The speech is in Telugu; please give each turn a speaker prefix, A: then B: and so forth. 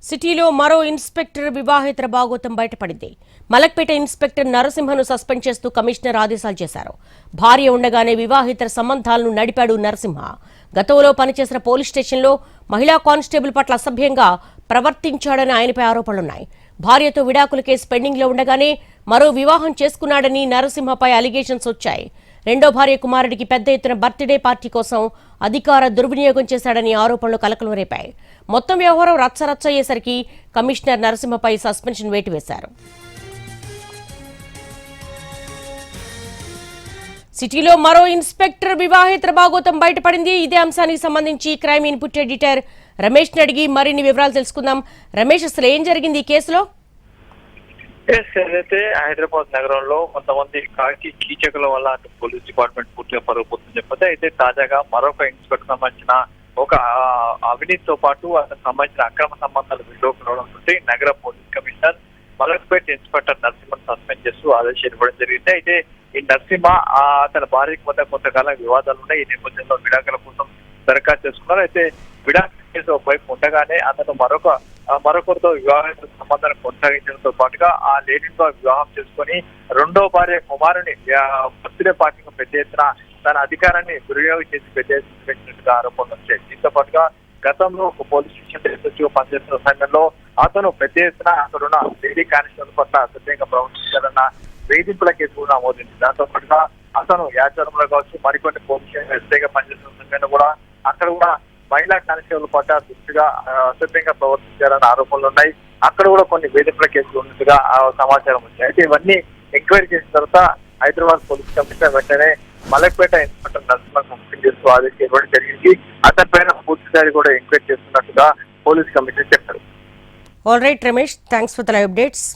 A: సిటీలో మరో ఇన్స్పెక్టర్ వివాహేతర భాగోతం బయటపడింది. మలక్పేట ఇన్స్పెక్టర్ నరసింహను సస్పెండ్ చేస్తూ కమిషనర్ ఆదేశాలు చేశారు. భార్య ఉండగానే వివాహేతర సంబంధాలను నడిపాడు నరసింహ. గతంలో పనిచేసిన పోలీస్ స్టేషన్లో మహిళా కానిస్టేబుల్ పట్ల అసభ్యంగా ప్రవర్తించాడని ఆయనపై ఆరోపణలున్నాయి. భార్యతో విడాకుల కేసు పెండింగ్లో ఉండగానే మరో వివాహం చేసుకున్నాడని నరసింహపై అలిగేషన్స్ వచ్చాయి. రెండో భార్య కుమారుడికి పెద్ద ఎత్తున బర్త్డే పార్టీ కోసం అధికార దుర్వినియోగం చేశాడని ఆరోపణలు కలకలం రేపాయి. మొత్తం వ్యవహారం రచ్చరచ్చ అయ్యేసరికి కమిషనర్ నరసింహపై సస్పెన్షన్ వేటు వేశారు. సిటీలో మరో ఇన్స్పెక్టర్ వివాహేతర భాగోతం బయటపడింది. ఇదే అంశానికి సంబంధించి క్రైమ్ ఇన్పుట్ ఎడిటర్ రమేష్ ని అడిగి మరిన్ని వివరాలు తెలుసుకుందాం. రమేష్, అసలు ఏం జరిగింది ఈ కేసులో?
B: ఏదైతే హైదరాబాద్ నగరంలో కొంతమంది కాకి కీచకుల వల్ల పోలీస్ డిపార్ట్మెంట్ పూర్తిగా పరుగుపోతుందని చెప్పతే అయితే తాజాగా మరొక ఇన్స్పెక్టర్ సంబంధించిన ఒక అవినీతితో పాటు అతనికి సంబంధించిన అక్రమ సంబంధాలు విడుదలకు రావడంతో నగర పోలీస్ కమిషనర్ మలక్పేట ఇన్స్పెక్టర్ నరసింహను సస్పెండ్ చేస్తూ ఆదేశాలు ఇవ్వడం జరిగింది. అయితే ఈ నరసింహ తన భార్యకి మధ్య కొంతకాలం వివాదాలు ఉన్నాయి. ఈ నేపథ్యంలో విడాకుల కోసం దరఖాస్తు చేసుకున్నారు. అయితే విడాకుల కేసు ఒకవైపు ఉండగానే అతను మరొకరితో వివాహ సంబంధాన్ని కొనసాగించడంతో పాటుగా ఆ లేడీతో వివాహం చేసుకుని రెండో భార్య కుమారుని బర్త్డే పార్టీకి పెద్ద ఎత్తున తన అధికారాన్ని దుర్వినియోగం చేసి పెద్ద ఎత్తున ఆరోపణలు వచ్చాయి. దీంతో పాటుగా గతంలో ఒక పోలీస్ స్టేషన్ ఎస్ఎస్ఓ పనిచేస్తున్న సమయంలో అతను పెద్ద ఎత్తున అక్కడున్న లేడీ కానిస్టేబుల్ పట్ల అసభ్యంగా ప్రవర్తించారన్న వేధింపుల కేసు కూడా నమోదైంది. దాంతో పాటుగా అతను యాచరంలో కావచ్చు మరికొన్ని పోలీస్ స్టేషన్ ఎస్ఐగా పనిచేస్తున్న సమయంలో కూడా అక్కడ కూడా మహిళా కానిస్టేబుల్ పట్ల దృష్టిగా అసభ్యంగా ప్రవర్తించారన్న ఆరోపణలు ఉన్నాయి. అక్కడ కూడా కొన్ని వేధింపుల కేసులు ఉన్నట్టుగా సమాచారం వచ్చింది. అయితే ఇవన్నీ ఎంక్వైరీ చేసిన తర్వాత హైదరాబాద్ పోలీస్ కమిషనర్ వెంటనే మలక్పేట ఇన్స్పెక్టర్ నరసింహకు ముఖ్యం చేస్తూ ఆదేశం ఇవ్వడం జరిగింది. అతని పైన పూర్తిసారి కూడా ఎంక్వైరీ చేస్తున్నట్టుగా పోలీస్ కమిషనర్ చెప్పారు.
A: All right Ramesh, thanks for the live updates.